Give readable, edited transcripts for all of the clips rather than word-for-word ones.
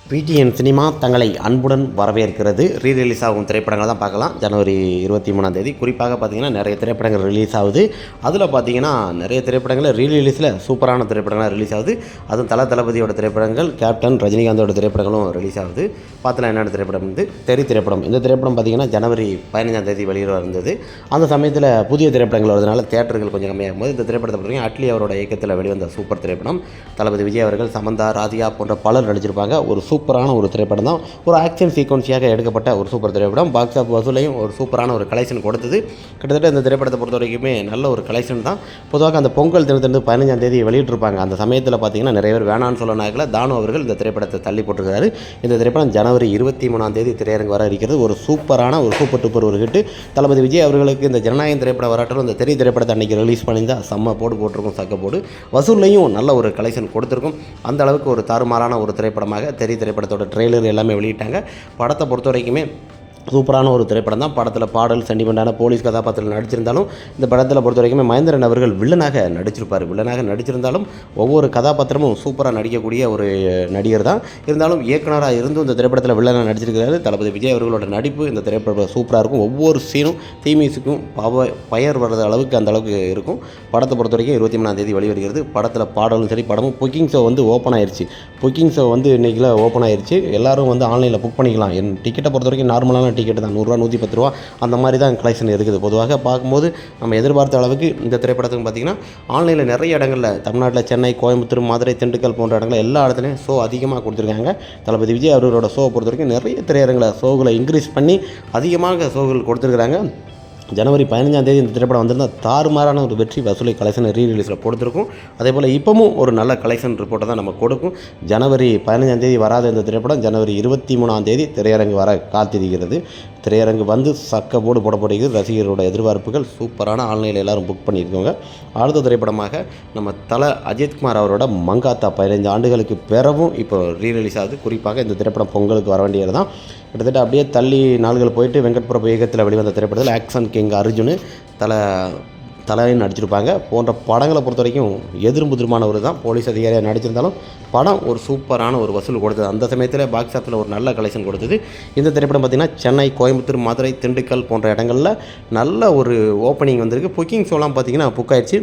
PTN cinema தங்களை அன்புடன் வரவேற்கிறது. ரீரிலீஸ் ஆகும் திரைப்படங்கள் தான் பார்க்கலாம். ஜனவரி 23 குறிப்பாக பார்த்திங்கன்னா நிறைய திரைப்படங்கள் ரிலீஸ் ஆகுது. அதில் பார்த்திங்கன்னா நிறைய திரைப்படங்கள் ரீரிலீஸில் சூப்பரான திரைப்படங்களாக ரிலீஸ் ஆகுது. அதுவும் தளபதியோட திரைப்படங்கள், கேப்டன் ரஜினிகாந்தோட திரைப்படங்களும் ரிலீஸ் ஆகுது. பார்த்தலாம் என்னென்ன திரைப்படம் வந்து தெரி திரைப்படம். இந்த திரைப்படம் பார்த்திங்கன்னா ஜனவரி 15 வெளியிட இருந்தது. அந்த சமயத்தில் புதிய திரைப்படங்கள் வருவதனால தியேட்டர்கள் கொஞ்சம் கம்மியாகும் போது இந்த திரைப்படத்தை பார்த்திங்கன்னா அட்லி அவரோட இயக்கத்தில் வெளிவந்த சூப்பர் திரைப்படம். தளபதி விஜய் அவர்கள், சமந்தா, ராதிகா போன்ற பலர் நடிச்சிருப்பாங்க. ஒரு சூப்பரான ஒரு திரைப்படம் தான். ஒரு ஆக்ஷன் சீக்வன்ஸியாக எடுக்கப்பட்ட ஒரு சூப்பர் திரைப்படம். பாக்ஸ் ஆஃப் வசூலையும் ஒரு சூப்பரான ஒரு கலெக்ஷன் கொடுத்தது. கிட்டத்தட்ட இந்த திரைப்படத்தை பொறுத்த வரைக்குமே நல்ல ஒரு கலெக்ஷன் தான். பொதுவாக அந்த பொங்கல் தினத்திலிருந்து 15 வெளியிட்டிருப்பாங்க. அந்த சமயத்தில் பார்த்திங்கன்னா நிறைய பேர் வேணான்னு சொல்ல நாயக்கில் தானு அவர்கள் இந்த திரைப்படத்தை தள்ளி போட்டிருக்காரு. இந்த திரைப்படம் ஜனவரி 23 திரையரங்கு வர இருக்கிறது. ஒரு சூப்பரான ஒரு சூப்பர் டூப்பர் ஒரு ஹிட்டு. தளபதி விஜய் அவர்களுக்கு இந்த ஜனநாயகம் திரைப்படம் வராட்டும் இந்த திரைப்படத்தை அன்றைக்கி ரிலீஸ் பண்ணியிருந்தால் செம்ம போட்டிருக்கும், சக்க போடு. வசூல்லையும் நல்ல ஒரு கலெக்ஷன் கொடுத்துருக்கும். அந்த அளவுக்கு ஒரு தாறுமாறான ஒரு திரைப்படமாக திரைப்படத்தோட ட்ரெய்லர் எல்லாமே வெளியிட்டாங்க. படத்தை பொறுத்த வரைக்குமே சூப்பரான ஒரு திரைப்படம் தான். படத்தில் பாடல், சென்டிமெண்டான போலீஸ் கதாபாத்திரத்தில் நடிச்சிருந்தாலும் இந்த படத்தில் பொறுத்த வரைக்குமே மகேந்திரன் அவர்கள் வில்லனாக நடிச்சிருந்தாலும் ஒவ்வொரு கதாபாத்திரமும் சூப்பராக நடிக்கக்கூடிய ஒரு நடிகர் தான். இருந்தாலும் இயக்குனராக இருந்தும் இந்த திரைப்படத்தில் வில்லனாக நடிச்சிருக்கிறாரு. தளபதி விஜய் அவர்களோட நடிப்பு இந்த திரைப்படம் சூப்பராக இருக்கும். ஒவ்வொரு சீனும் தீமியூசிக்கும் பயர் வர்றது அளவுக்கு அந்த அளவுக்கு இருக்கும். படத்தை பொறுத்த வரைக்கும் 23 வெளிவருகிறது. படத்தில் பாடலும் சரி, படமும் புக்கிங் ஷோ வந்து ஓப்பன் ஆயிடுச்சு. புக்கிங் ஷோ வந்து இன்றைக்கில் ஓப்பன் ஆயிடுச்சு. எல்லோரும் வந்து ஆன்லைனில் புக் பண்ணிக்கலாம். என் டிக்கெட்டை பொறுத்த வரைக்கும் நார்மலான டிக்கெட் தான், 100 ரூபா 110 ரூபா அந்த மாதிரி தான் கலெக்ஷன் இருக்குது. பொதுவாக பார்க்கும்போது நம்ம எதிர்பார்த்த அளவுக்கு இந்த திரைப்படத்துக்கு பார்த்திங்கன்னா ஆன்லைனில் நிறைய இடங்களில் தமிழ்நாட்டில் சென்னை, கோயம்புத்தூர், மதுரை, திண்டுக்கல் போன்ற இடங்களில் எல்லா இடத்துலையும் ஷோ அதிகமாக கொடுத்துருக்காங்க. தளபதி விஜய் அவர்களோட ஷோவை பொறுத்த வரைக்கும் நிறைய திரையரங்கில் ஷோகளை இன்க்ரீஸ் பண்ணி அதிகமாக ஷோகள் கொடுத்துருக்குறாங்க. ஜனவரி 15 இந்த திரைப்படம் வந்திருந்தால் தாறுமாறான ஒரு வெற்றி வசூலை கலெக்ஷன் ரீரிலீஸில் கொடுத்துருக்கும். அதே போல் இப்போவும் ஒரு நல்ல கலெக்ஷன் ரிப்போர்ட்டை தான் நம்ம கொடுக்கும். ஜனவரி 15 வராத இந்த திரைப்படம் ஜனவரி 23 திரையரங்கு வர காத்திருக்கிறது. திரையரங்கு வந்து சக்க போடு போடப்படுகிறது. ரசிகர்களோட எதிர்பார்ப்புகள் சூப்பரான. ஆன்லைனில் எல்லோரும் புக் பண்ணியிருக்கோங்க. அடுத்த திரைப்படமாக நம்ம அஜித்குமார் அவரோட மங்காத்தா 15 ஆண்டுகளுக்கு பிறகும் இப்போ ரீரிலீஸ் ஆகுது. குறிப்பாக இந்த திரைப்படம் பொங்கலுக்கு வர வேண்டியது தான். கிட்டத்தட்ட அப்படியே தள்ளி நாள்கள் போயிட்டு வெங்கட் பிரபு இயக்கத்தில் வெளிவந்த திரைப்படத்தில் ஆக்ஷன் கிங் அர்ஜுன் தலைன்னு நடிச்சிருப்பாங்க. போன்ற படங்களை பொறுத்த வரைக்கும் எதிர்புதிரமானவர் தான். போலீஸ் அதிகாரியாக நடிச்சிருந்தாலும் படம் ஒரு சூப்பரான ஒரு வசூல் கொடுத்தது. அந்த சமயத்தில் பாக்ஸ் ஆஃபில் ஒரு நல்ல கலெக்ஷன் கொடுத்தது. இந்த திரைப்படம் பார்த்திங்கன்னா சென்னை, கோயம்புத்தூர், மதுரை, திண்டுக்கல் போன்ற இடங்களில் நல்ல ஒரு ஓப்பனிங் வந்திருக்கு. புக்கிங் ஷோலாம் பார்த்திங்கன்னா புக் ஆயிடுச்சு.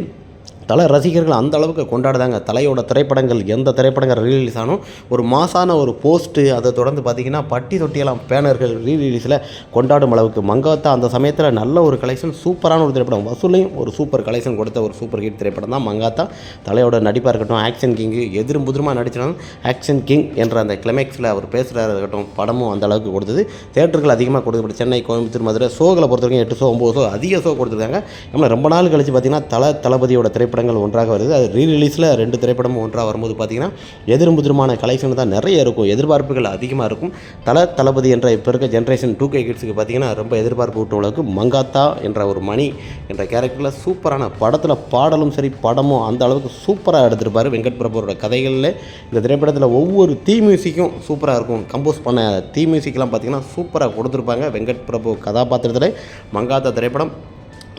ரசிகர்கள் அந்த அளவுக்கு கொண்டாடுதாங்க. தலையோட திரைப்படங்கள் எந்த திரைப்படங்கள் ரீரிலீஸ் ஆனும் ஒரு மாசான ஒரு போஸ்ட்டு, அதை தொடர்ந்து பார்த்திங்கன்னா பட்டி தொட்டியெல்லாம் பேனர்கள் ரீரிலீஸில் கொண்டாடும் அளவுக்கு மங்காத்தா அந்த சமயத்தில் நல்ல ஒரு கலெக்ஷன், சூப்பரான ஒரு திரைப்படம். வசூலையும் ஒரு சூப்பர் கலெக்ஷன் கொடுத்த ஒரு சூப்பர் ஹிட் திரைப்படம் தான் மங்காத்தா. தலையோட நடிப்பாக இருக்கட்டும், ஆக்ஷன் கிங்கு புதிரமாக நடிச்சினாலும் ஆக்ஷன் கிங் என்ற அந்த கிளைமேக்ஸில் அவர் பேசுகிறதா இருக்கட்டும், படமும் அந்த அளவுக்கு கொடுத்தது. தேட்டர்கள் அதிகமாக கொடுக்கப்பட்டு சென்னை, கோயம்புத்தூர், மதுரை ஷோகளை பொறுத்த வரைக்கும் 8 ஷோ 9 ஷோ அதிக ஷோ கொடுத்துருக்காங்க. நம்ம ரொம்ப நாள் கழிச்சு பார்த்திங்கன்னா தளபதியோட திரைப்படங்கள் ஒன்றாக வருது. அது ரீரிலீஸில் 2 திரைப்படமும் ஒன்றாக வரும்போது பார்த்திங்கன்னா எதிர்புதிரமான கலெக்ஷன் தான் நிறைய இருக்கும். எதிர்பார்ப்புகள் அதிகமாக இருக்கும். தளபதி என்ற இப்போ இருக்க ஜென்ரேஷன் 2K கிட்ஸுக்கு பார்த்திங்கன்னா ரொம்ப எதிர்பார்ப்பு ஊட்டும் அளவுக்கு மங்காத்தா என்ற ஒரு மணி என்ற கேரக்டரில் சூப்பரான படத்தில் பாடலும் சரி, படமும் அந்த அளவுக்கு சூப்பராக எடுத்திருப்பார். வெங்கட் பிரபுவோட கதைகளில் இந்த திரைப்படத்தில் ஒவ்வொரு தீ மியூசிக்கும் சூப்பராக இருக்கும். கம்போஸ் பண்ண தீ மியூசிக்லாம் பார்த்திங்கன்னா சூப்பராக கொடுத்துருப்பாங்க. வெங்கட் பிரபு கதாபாத்திரத்தில் மங்காத்தா திரைப்படம்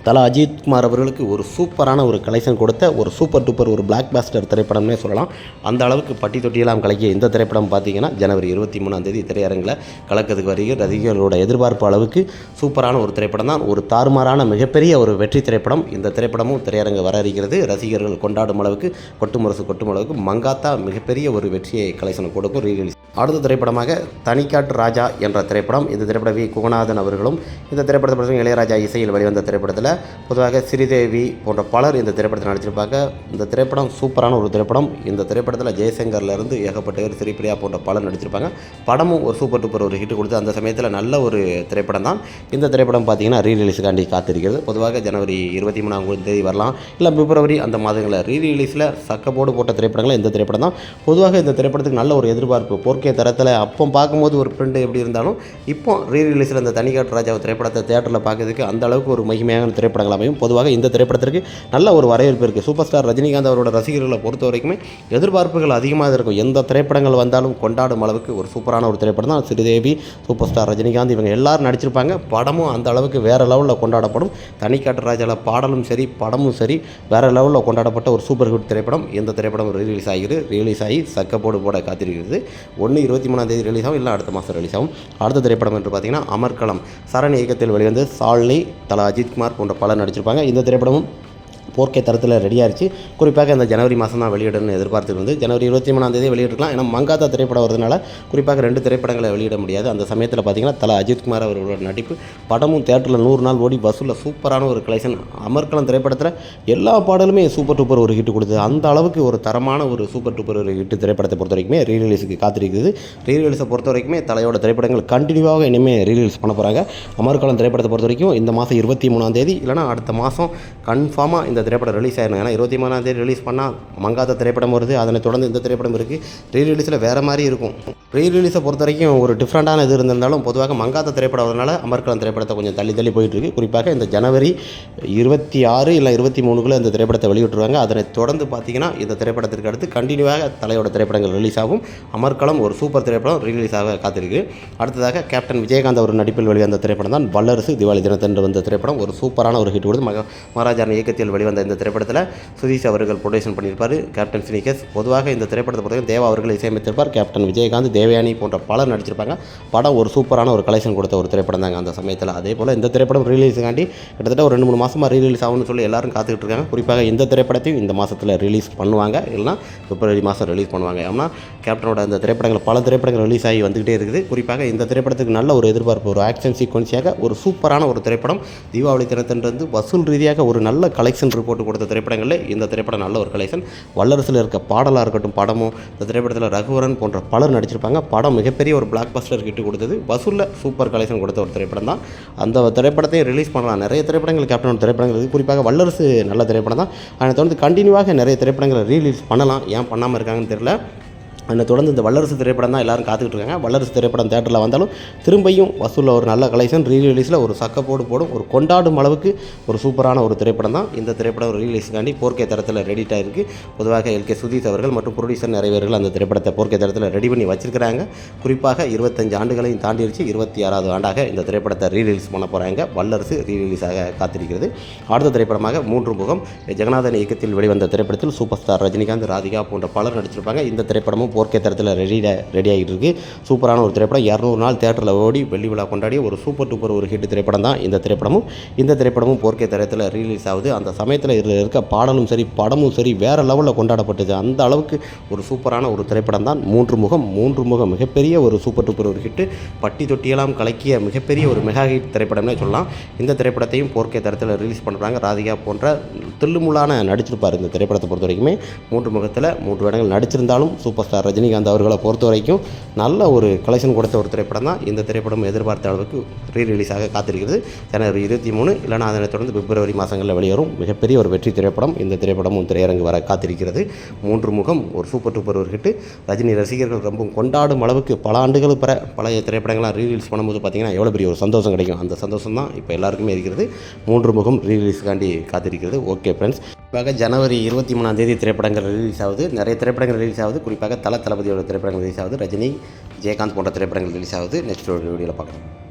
அஜித்குமார் அவர்களுக்கு ஒரு சூப்பரான ஒரு கலெக்ஷன் கொடுத்த ஒரு சூப்பர் டூப்பர் ஒரு பிளாக் பாஸ்டர் திரைப்படம்னே சொல்லலாம். அந்த அளவுக்கு பட்டி தொட்டியெல்லாம் கலக்கிய இந்த திரைப்படம் பார்த்திங்கன்னா ஜனவரி 23 திரையரங்கில் கலக்கிறதுக்கு வருகிற ரசிகர்களோட எதிர்பார்ப்பு அளவுக்கு சூப்பரான ஒரு திரைப்படம் தான். ஒரு தாறுமாறான மிகப்பெரிய ஒரு வெற்றி திரைப்படம். இந்த திரைப்படமும் திரையரங்கு வர இருக்கிறது. ரசிகர்கள் கொண்டாடும் அளவுக்கு கொட்டும் அளவுக்கு மங்காத்தா மிகப்பெரிய ஒரு வெற்றியை கலெக்ஷன் கொடுக்கும் ரீரிலீஸ். அடுத்த திரைப்படமாக தனிக்காட்டு ராஜா என்ற திரைப்படம். இந்த திரைப்படம் வி குகநாதன் அவர்களும் இந்த திரைப்படத்தை இளையராஜா இசையில் வெளிவந்த திரைப்படத்தில் பொதுவாக ஸ்ரீதேவி போன்ற பலர் இந்த திரைப்படத்தில் நடிச்சிருப்பாங்க. இந்த திரைப்படம் சூப்பரான ஒரு திரைப்படம். இந்த திரைப்படத்தில் ஜெயசங்கர்லேருந்து ஏகப்பட்டவர், ஸ்ரீபிரியா போன்ற பலர் நடிச்சிருப்பாங்க. படமும் ஒரு சூப்பர் டூப்பர் ஒரு ஹிட் கொடுத்து அந்த சமயத்தில் நல்ல ஒரு திரைப்படம் தான். இந்த திரைப்படம் பார்த்திங்கன்னா ரீரிலீஸுக்காண்டி காத்திருக்கிறது. பொதுவாக ஜனவரி 23 வரலாம், இல்லை பிப்ரவரி அந்த மாதங்களில் ரீரிலீஸில் சக்கப்போடு போட்ட திரைப்படங்கள் இந்த திரைப்படம் தான். பொதுவாக இந்த திரைப்படத்துக்கு நல்ல ஒரு எதிர்பார்ப்பு 4K தரத்தில் அப்போ பார்க்கும்போது ஒரு பிரிண்ட் எப்படி இருந்தாலும் இப்போ ரீரிலீஸில் இந்த தனிக்காட்டு ராஜா திரைப்படத்தை தேட்டரில் பார்க்கறதுக்கு அந்த அளவுக்கு ஒரு மகிமையான திரைப்படங்கள் அமையும். பொதுவாக இந்த திரைப்படத்திற்கு நல்ல ஒரு வரவேற்பு இருக்குது. சூப்பர் ஸ்டார் ரஜினிகாந்த் அவரோட ரசிகர்களை பொறுத்த வரைக்குமே எதிர்பார்ப்புகள் அதிகமாக இருக்கும். எந்த திரைப்படங்கள் வந்தாலும் கொண்டாடும் அளவுக்கு ஒரு சூப்பரான ஒரு திரைப்படம் தான். ஸ்ரீதேவி, சூப்பர் ஸ்டார் ரஜினிகாந்த் இவங்க எல்லாரும் நடிச்சிருப்பாங்க. படமும் அந்த அளவுக்கு வேறு லெவலில் கொண்டாடப்படும். தனிக்காட்டு ராஜாவில் பாடலும் சரி, படமும் சரி, வேறு லெவலில் கொண்டாடப்பட்ட ஒரு சூப்பர் ஹிட் திரைப்படம். இந்த திரைப்படம் ரிலீஸ் ஆகி சக்கப்போடு போட காத்திருக்கிறது. 23 ரிலீஸ் ஆகும், இல்லை அடுத்த மாதம் ரிலீஸ் ஆகும். அடுத்த திரைப்படம் என்று பார்த்தீங்கன்னா அமர்க்களம். சரண் இயக்கத்தில் வெளிவந்து சாலினி, தல அஜித்குமார் போன்ற பலர் நடிச்சிருப்பாங்க. இந்த திரைப்படமும் 4K தரத்தில் ரெடி ஆயிடுச்சு. குறிப்பாக இந்த ஜனவரி மாதம் தான் வெளியிடணும்னு எதிர்பார்த்துருந்து ஜனவரி 23 வெளியிட்டிருக்கலாம். ஏன்னா மங்காத்தா திரைப்படம் வரதுனால குறிப்பாக 2 திரைப்படங்களை வெளியிட முடியாது. அந்த சமயத்தில் பார்த்தீங்கன்னா தல அஜித்குமார் அவர்களோட நடிப்பு படமும் தேட்டரில் 100 நாள் ஓடி வசூலில் சூப்பரான ஒரு கலெக்ஷன். அமர்க்களம் திரைப்படத்தில் எல்லா பாடலுமே சூப்பர் டூப்பர் ஒரு ஹிட் கொடுத்தது. அந்த அளவுக்கு ஒரு தரமான ஒரு சூப்பர் டூப்பர் ஒரு ஹிட் திரைப்படத்தை பொறுத்த வரைக்குமே ரீரிலீஸுக்கு காத்திருக்குது. ரீரிலீஸை பொறுத்த வரைக்குமே தலையோட திரைப்படங்கள் கண்டினியூவாக இனிமேல் ரீரிலீஸ் பண்ண போகிறாங்க. அமர்க்களம் திரைப்படத்தை பொறுத்த வரைக்கும் இந்த மாதம் 23 இல்லைனா அடுத்த மாதம் கன்ஃபார்மாக இந்த திரைப்படம் ரிலீஸ் ஆயிடும். ஏன்னா 23 ரிலீஸ் பண்ணால் மங்காத்த திரைப்படம் வருது, அதனை தொடர்ந்து இந்த திரைப்படம் இருக்குது. ரீரிலீஸில் வேறு மாதிரி இருக்கும். ரீரிலீஸை பொறுத்த வரைக்கும் ஒரு டிஃப்ரெண்ட்டான இது இருந்திருந்தாலும் பொதுவாக மங்காத்த திரைப்படம் வரனால அமர்க்களம் திரைப்படத்தை கொஞ்சம் தள்ளி போயிட்டுருக்கு. குறிப்பாக இந்த ஜனவரி 26 இல்லை 23 இந்த திரைப்படத்தை வெளியிட்டுருவாங்க. அதனை தொடர்ந்து பார்த்திங்கன்னா இந்த திரைப்படத்திற்கு அடுத்து கண்டினியூவாக தலையோட திரைப்படங்கள் ரிலீஸ் ஆகும். அமர்க்களம் ஒரு சூப்பர் திரைப்படம் ரிலீஸ் ஆக காத்திருக்கு. அடுத்ததாக கேப்டன் விஜயகாந்த் அவர் நடிப்பில் வெளிவந்த திரைப்படம் தான் வல்லரசு. தீபாவளி தினத்தன்று வந்த திரைப்படம் ஒரு சூப்பரான ஒரு ஹிட் கொடுத்து மகாராஜா இயக்கத்தில் வெளிவந்த இந்த திரைப்படத்தில் சுதீஷ் அவர்கள் ப்ரொடக்ஷன் பண்ணியிருப்பார். கேப்டன் ஃபினிகஸ். பொதுவாக இந்த திரைப்படத்தை பொறுத்தவரைக்கும் தேவா அவர்கள் இசையமைத்திருப்பார். கேப்டன் விஜயகாந்த், தேவயானி போன்ற பலர் நடிச்சிருப்பாங்க. படம் ஒரு சூப்பரான ஒரு கலெக்ஷன் கொடுத்த ஒரு திரைப்படம் தாங்க அந்த சமயத்தில். அதே போல் இந்த திரைப்படம் ரிலீஸுக்காண்டி கிட்டத்தட்ட ஒரு 2-3 மாதமாக ரீலீஸ் ஆகும்னு சொல்லி எல்லாரும் காத்துக்கிட்டு இருக்காங்க. குறிப்பாக இந்த திரைப்படத்தையும் இந்த மாதத்தில் ரிலீஸ் பண்ணுவாங்க, இல்லைனா பிப்ரவரி மாதம் ரிலீஸ் பண்ணுவாங்க. ஏன்னா கேப்டனோட அந்த திரைப்படங்கள் பல திரைப்படங்கள் ரிலீஸ் ஆகி வந்துகிட்டே இருக்குது. குறிப்பாக இந்த திரைப்படத்துக்கு நல்ல ஒரு எதிர்பார்ப்பு, ஒரு ஆக்ஷன் சீக்வன்ஸியாக ஒரு சூப்பரான ஒரு திரைப்படம். தீபாவளி தினத்தன்று வசூல் ரீதியாக ஒரு நல்ல கலெக்ஷன் ரிப்போர்ட் கொடுத்த திரைப்படங்களில் இந்த திரைப்படம் நல்ல ஒரு கலெக்ஷன். வல்லரசில் இருக்க பாடலாக இருக்கட்டும், படமும் இந்த திரைப்படத்தில் ரகுவரன் போன்ற பலர் நடிச்சிருப்பாங்க. படம் மிகப்பெரிய ஒரு பிளாக் பஸ்டர் ஹிட் கொடுத்தது. வசூலில் சூப்பர் கலெக்ஷன் கொடுத்த ஒரு திரைப்படம் தான். அந்த திரைப்படத்தையும் ரிலீஸ் பண்ணலாம். நிறைய திரைப்படங்கள் கேப்டனோட திரைப்படங்கள் இருக்குது. குறிப்பாக வல்லரசு நல்ல திரைப்படம் தான். அதை தொடர்ந்து கண்டினியூவாக நிறைய திரைப்படங்களை ரீலீஸ் பண்ணலாம். ஏன் பண்ணாமல் இருக்காங்கன்னு தெரியல. அதை தொடர்ந்து இந்த வல்லரசு திரைப்படம் தான் எல்லோரும் காத்துக்கிட்டு இருக்காங்க. வல்லரசு திரைப்படம் தேட்டரில் வந்தாலும் திரும்பியும் வசூலில் ஒரு நல்ல கலெக்ஷன், ரீரிலீஸில் ஒரு சக்கப்போடு போடும், ஒரு கொண்டாடும் அளவுக்கு ஒரு சூப்பரான ஒரு திரைப்படம் தான் இந்த திரைப்படம். ரீலீஸுக்காண்டி 4K தரத்தில் ரெடிட் ஆகிருக்கு. பொதுவாக LK சுதீஷ் அவர்கள் மற்றும் ப்ரொடியூசர் நிறைய பேர்கள் அந்த திரைப்படத்தை 4K தரத்தில் ரெடி பண்ணி வச்சிருக்கிறாங்க. குறிப்பாக 25 ஆண்டுகளையும் தாண்டிடுச்சு. 26வது ஆண்டாக இந்த திரைப்படத்தை ரீரிலீஸ் பண்ண போகிறாங்க. வல்லரசு ரீரிலீஸாக காத்திருக்கிறது. அடுத்த திரைப்படமாக 3 முகம். ஜெகநாதன் இயக்கத்தில் வெளிவந்த திரைப்படத்தில் சூப்பர் ஸ்டார் ரஜினிகாந்த், ராதிகா போன்ற பலர் நடிச்சிருப்பாங்க. இந்த திரைப்படமும் 4K தரத்தில் ரெடி ஆகிட்டு இருக்குது. சூப்பரான ஒரு திரைப்படம். 200 நாள் தேட்டரில் ஓடி வெள்ளி விழா கொண்டாடிய ஒரு சூப்பர் டூப்பர் ஒரு ஹிட் திரைப்படம் தான் இந்த திரைப்படமும். இந்த திரைப்படமும் 4K தரத்தில் ரிலீஸ் ஆகுது. அந்த சமயத்தில் இதில் இருக்க பாடலும் சரி, படமும் சரி, வேறு லெவலில் கொண்டாடப்பட்டது. அந்த அளவுக்கு ஒரு சூப்பரான ஒரு திரைப்படம் தான் 3 முகம். மிகப்பெரிய ஒரு சூப்பர் டூப்பர் ஒரு ஹிட்டு. பட்டி தொட்டியெல்லாம் கலக்கிய மிகப்பெரிய ஒரு மெகா ஹிட் திரைப்படம்னே சொல்லலாம். இந்த திரைப்படத்தையும் 4K தரத்தில் ரிலீஸ் பண்ணுறாங்க. ராதிகா போன்ற தில்லுமுள்ளான நடிச்சிருப்பார் இந்த திரைப்படத்தை பொறுத்த வரைக்குமே. 3 முகத்தில் 3 இடங்கள் நடிச்சிருந்தாலும் சூப்பர் ஸ்டார் ரஜினிகாந்த் அவர்களை பொறுத்த வரைக்கும் நல்ல ஒரு கலெக்ஷன் கொடுத்த ஒரு திரைப்படம் தான். இந்த திரைப்படம் எதிர்பார்த்த அளவுக்கு ரீரிலீஸாக காத்திருக்கிறது. ஜனவரி 23 இல்லைனா அதனை தொடர்ந்து பிப்ரவரி மாதங்களில் வெளியேறும் மிகப்பெரிய ஒரு வெற்றி திரைப்படம். இந்த திரைப்படமும் திரையரங்கு வர காத்திருக்கிறது. 3 முகம் ஒரு சூப்பர் டூப்பர் ஒரு ஹிட்டு. ரஜினி ரசிகர்கள் ரொம்ப கொண்டாடும் அளவுக்கு பல ஆண்டுகள் பழைய திரைப்படங்கள்லாம் ரீரிலீஸ் பண்ணும்போது பார்த்திங்கன்னா எவ்வளோ பெரிய ஒரு சந்தோஷம் கிடைக்கும். அந்த சந்தோஷம் தான் இப்போ எல்லாருக்குமே இருக்கிறது. 3 முகம் ரீரிலீஸுக்காண்டி காத்திருக்கிறது. ஓகே ஃப்ரெண்ட்ஸ், குறிப்பாக ஜனவரி 23 திரைப்படங்கள் ரிலீஸ் ஆகுது. நிறைய திரைப்படங்கள் ரிலீஸ் ஆகுது. குறிப்பாக தளபதியோட திரைப்படங்கள் ரிலீஸ் ஆகுது. ரஜினி, விஜயகாந்த் போன்ற திரைப்படங்கள் ரிலீஸ் ஆகுது. நெக்ஸ்ட் ஒரு வீடியோவில் பார்க்கலாம்.